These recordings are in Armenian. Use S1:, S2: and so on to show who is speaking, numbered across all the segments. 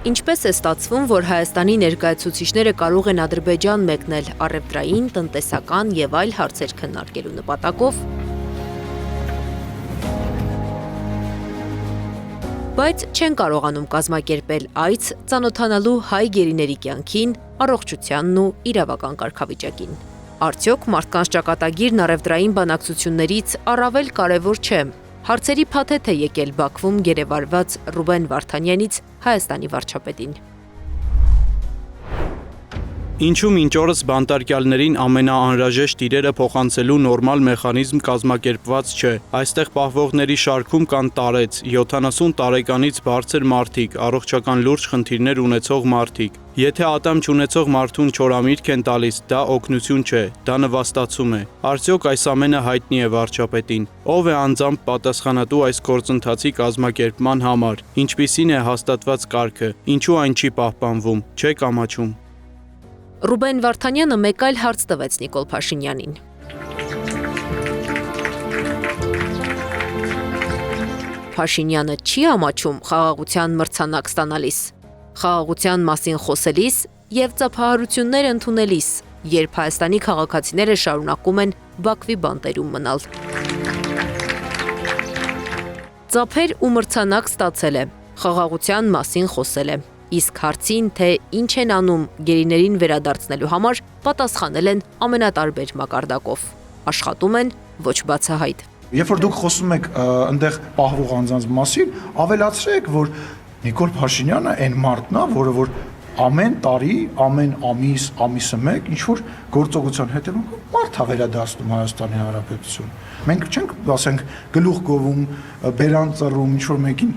S1: Ինչպես է ստացվում, որ Հայաստանի ներկայացուցիչները կարող են Ադրբեջան մեկնել առևտրային, տնտեսական եւ այլ հարցեր քննարկելու նպատակով, բայց չեն կարողանում կազմակերպել այց ծանոթանալու հայ գերիների կյանքին, առողջությանն ու իրավական կարգավիճակին։ Արդյոք մարդկանց ճակատագիրն առևտրային բանակցություններից առավել կարևոր չէ։ Հարցերի փաթեթ է եկել Բաքվում գերեվարված Ռուբեն Վարդանյանից Հայաստանի վարչապետին։
S2: Ինչու մինչ օրս բանտարկյալներին ամենաանհրաժեշտ իրերը փոխանցելու նորմալ մեխանիզմ կազմակերպված չէ։ Այստեղ պահվողների շարքում կան տարեց, 70 տարեկանից բարձր մարդիկ, առողջական լուրջ խնդիրներ ունեցող մարդիկ։ Եթե ատամ չունեցող մարդուն չորամիրգ են տալիս, դա օգնություն չէ, դա նվաստացում է։ Արդյոք այս ամենը հայտնի է վարչապետին։ Ով է անձամբ պատասխանատու այս գործընթացի կազմակերպման համար։ Ինչպիսին է հաստատված կարգը, ինչու այն չի պահպանվում, չէ կամաչում։
S1: Ռուբեն Վարդանյանը մեկ այլ հարց տվեց Նիկոլ Փաշինյանին։ Փաշինյանը չի ամաչում խաղաղության մրցանակ ստանալիս, խաղաղության մասին խոսելիս եւ ծափահարություններ ընդունելիս, երբ Հայաստանի քաղաքացիները շարունակում են Բաքվի բանտերում մնալ։ Ծափեր ու մրցանակ ստացել է, խաղաղության մասին խոսել է, իսկ հարցին, թե ինչ են անում գերիներին վերադարձնելու համար, պատասխանել են ամենատարբեր մակարդակով։ Աշխատում են ոչ բացահայտ։
S3: Երբ որ դուք խոսում եք այնտեղ պահվող անձանց մասին, ավելացրեք, որ Նիկոլ Փաշինյանը այն մարդն է, որը ամեն տարի, ամեն ամիսը մեկ ինչ որ գործողության հետևանքով մարդ է վերադարձնում Հայաստանի Հանրապետություն։ Մենք չենք, ասենք, գլուխ գովում, բերան ծռում, ինչ որ մեկին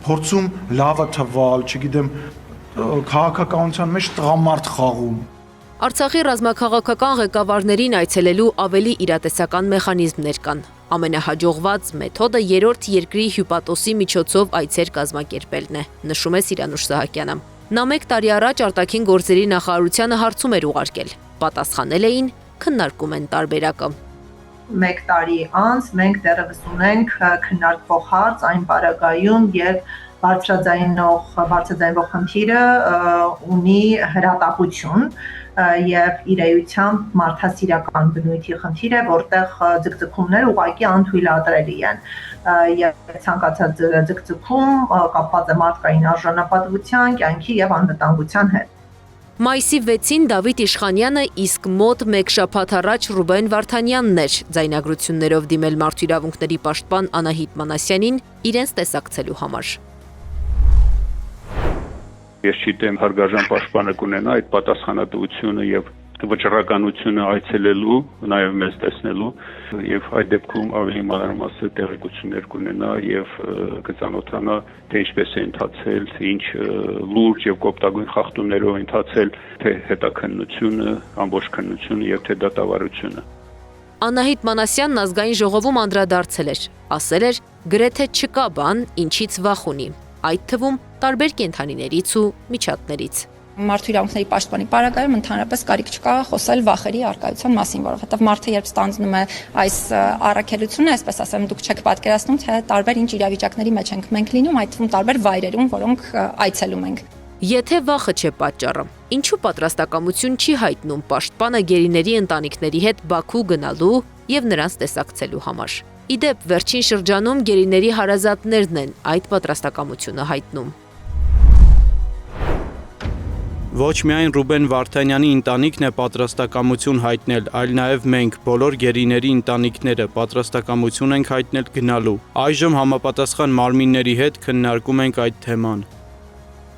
S3: փորձում լավը թվալ, չգիտեմ, քաղաքականության մեջ տղամարդ խաղում։
S1: Արցախի ռազմաքաղաքական ղեկավարներին այցելելու ավելի իրատեսական մեխանիզմներ կան։ Ամենահաջողված մեթոդը երրորդ երկրի հյուպատոսի միջոցով այցեր կազմակերպելն է, նշում է Սիրանուշ Սահակյանը։ Նա 1 տարի առաջ արտաքին գործերի նախարարությանը հարցում էր ուղարկել։ Պատասխանել էին, քննարկում են տարբերակը։
S4: 1 տարի անց մենք դեռևս ունենք քննարկվող հարց այն պարագայում, երբ բարձրաձայնվող խնդիրը ունի հրատապություն եւ իրեյությամբ մարդասիրական բնույթի խնդիր է, որտեղ ձգձգումները ուղղակի անթույլատրելի են եւ ցանկացած ձգձգում կապված է մարդկային արժանապատվության, կյանքի եւ անվտանգության հետ։
S1: Մայիսի 6-ին Դավիթ Իշխանյանը իսկ մոտ 1 շաբաթ առաջ Ռուբեն Վարդանյանն էր ձայնագրություններով դիմել մարդու իրավունքների պաշտպան Անահիտ Մանասյանին իրենց տեսակցելու համար։
S5: Ես չգիտեմ հարգարժան պաշտպանը կունենա այդ պատասխանատվությունը եւ վճռականությունը այցելելու, նաեւ մեզ տեսնելու եւ այդ դեպքում ավելի մանրամասն տեղեկություններ կունենա եւ կծանոթանա թե ինչպես է ընթացել, ինչ լուրջ եւ կոպտագույն խախտումներով ընթացել, թե հետաքննությունը, ամբողջ քննությունը եւ թե դատավարությունը։
S1: Անահիտ Մանասյանն ազգային ժողովում անդրադարձել էր, ասել էր, գրեթե չկա բան, ինչից վախ ունի, այդ թվում տարբեր կենդանիներից ու միջատներից։
S6: Մարդու իրավունքների պաշտպանի պարագայում ընդհանրապես կարիք չկա խոսել վախերի առկայության մասին, որովհետև մարդը երբ ստանձնում է այս առաքելությունը, այսպես ասեմ, դուք չեք պատկերացնում, թե տարբեր ինչ իրավիճակների մեջ ենք մենք լինում, այդ թվում տարբեր վայրերում, որոնք այցելում ենք։
S1: Եթե վախը չէ պատճառը, ինչու պատրաստակամություն չի հայտնում պաշտպանը գերիների ընտանիքների հետ Բաքու գնալու եւ նրանց տեսակցելու համար։ Իդեպ վերջին շրջանում գերիների հարազատներն են այդ պատրաստակամությունը հայտնում։
S2: Ոչ միայն Ռուբեն Վարդանյանի ընտանիքն է պատրաստակամություն հայտնել, այլ նաև մենք, բոլոր գերիների ընտանիքները, պատրաստակամություն ենք հայտնել գնալու։ Այժմ համապատասխան մարմինների հետ քննարկում ենք այդ թեման։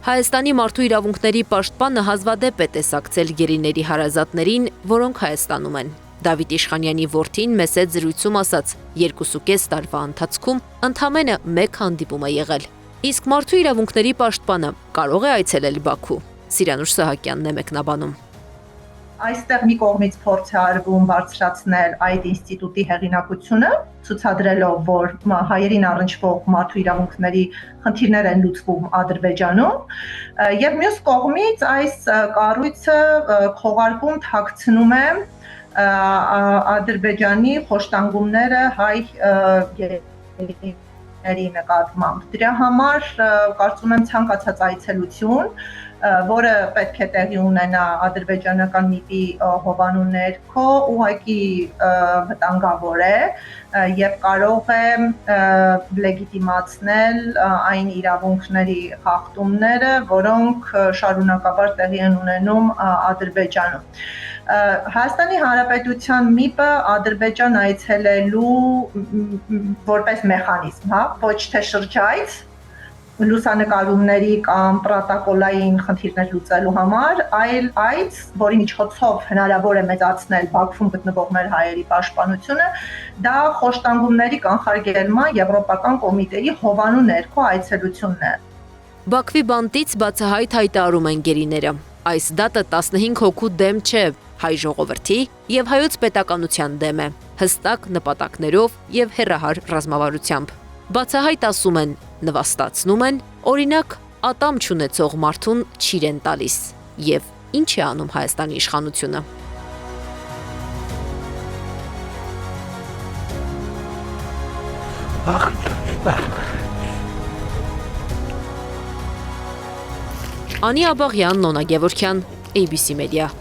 S1: Հայաստանի մարդու իրավունքների պաշտպանը հազվադեպ է տեսակցել գերիների հարազատներին, որոնք Հայաստանում են։ Դավիթ Իշխանյանի որդին մեծ զրույցում ասաց, 2.5 տարվա ընթացքում ընդամենը 1 հանդիպում է եղել։ Իսկ մարդու իրավունքների պաշտպանը կարող է այցելել Բաքու։ Սիրանուշ Սահակյանն է մեկնաբանում։
S4: Այստեղ մի կողմից փորձ է արվում բարձրացնել այդ ինստիտուտի հեղինակությունը, ցուցադրելով, որ հայերին առնչվող մարդու իրավունքների խնդիրներ են լուծվում Ադրբեջանում, եւ մյուս կողմից այս կառույցը քողարկում թաքցնում է Ադրբեջանի խոշտանգումները հայ իրավունքների նկատմամբ։ Դրա համար կարծում եմ ցանկացած այցելություն, որը պետք է տեղի ունենա ադրբեջանական ՄԻՊ-ի հովանու ներքո, ուղղակի վտանգավոր է եւ կարող է լեգիտիմացնել այն իրավունքների խախտումները, որոնք շարունակաբար տեղի են ունենում Ադրբեջանում։ Հայաստանի Հանրապետության ՄԻՊ-ը Ադրբեջան այցելելու որպես մեխանիզմ, ոչ թե շրջայց լուսանկարումների կամ պրոտոկոլային խնդիրներ լուծելու համար, այլ այց, որի միջոցով հնարավոր է մեծացնել Բաքվում գտնվող մեր հայերի պաշտպանությունը, դա խոշտանգումների կանխարգելման եվրոպական կոմիտեի հովանու ներքո այցելությունն է։
S1: Բաքվի բանտից բացահայտ հայտարարում են գերիները։ Այս դատը 15 հոգու դեմ չէ, հայ ժողովրդի եւ հայոց պետականության դեմ է, հստակ նպատակներով եւ հեռահար ռազմավարությամբ։ Բացահայտ ասում են, նվաստացնում են, օրինակ ատամ չունեցող մարդուն չիրեն տալիս։ Եվ ինչ է անում Հայաստանի իշխանությունը։ Անի Աբաղյան, Նոնա Գևորգյան, ABC Media։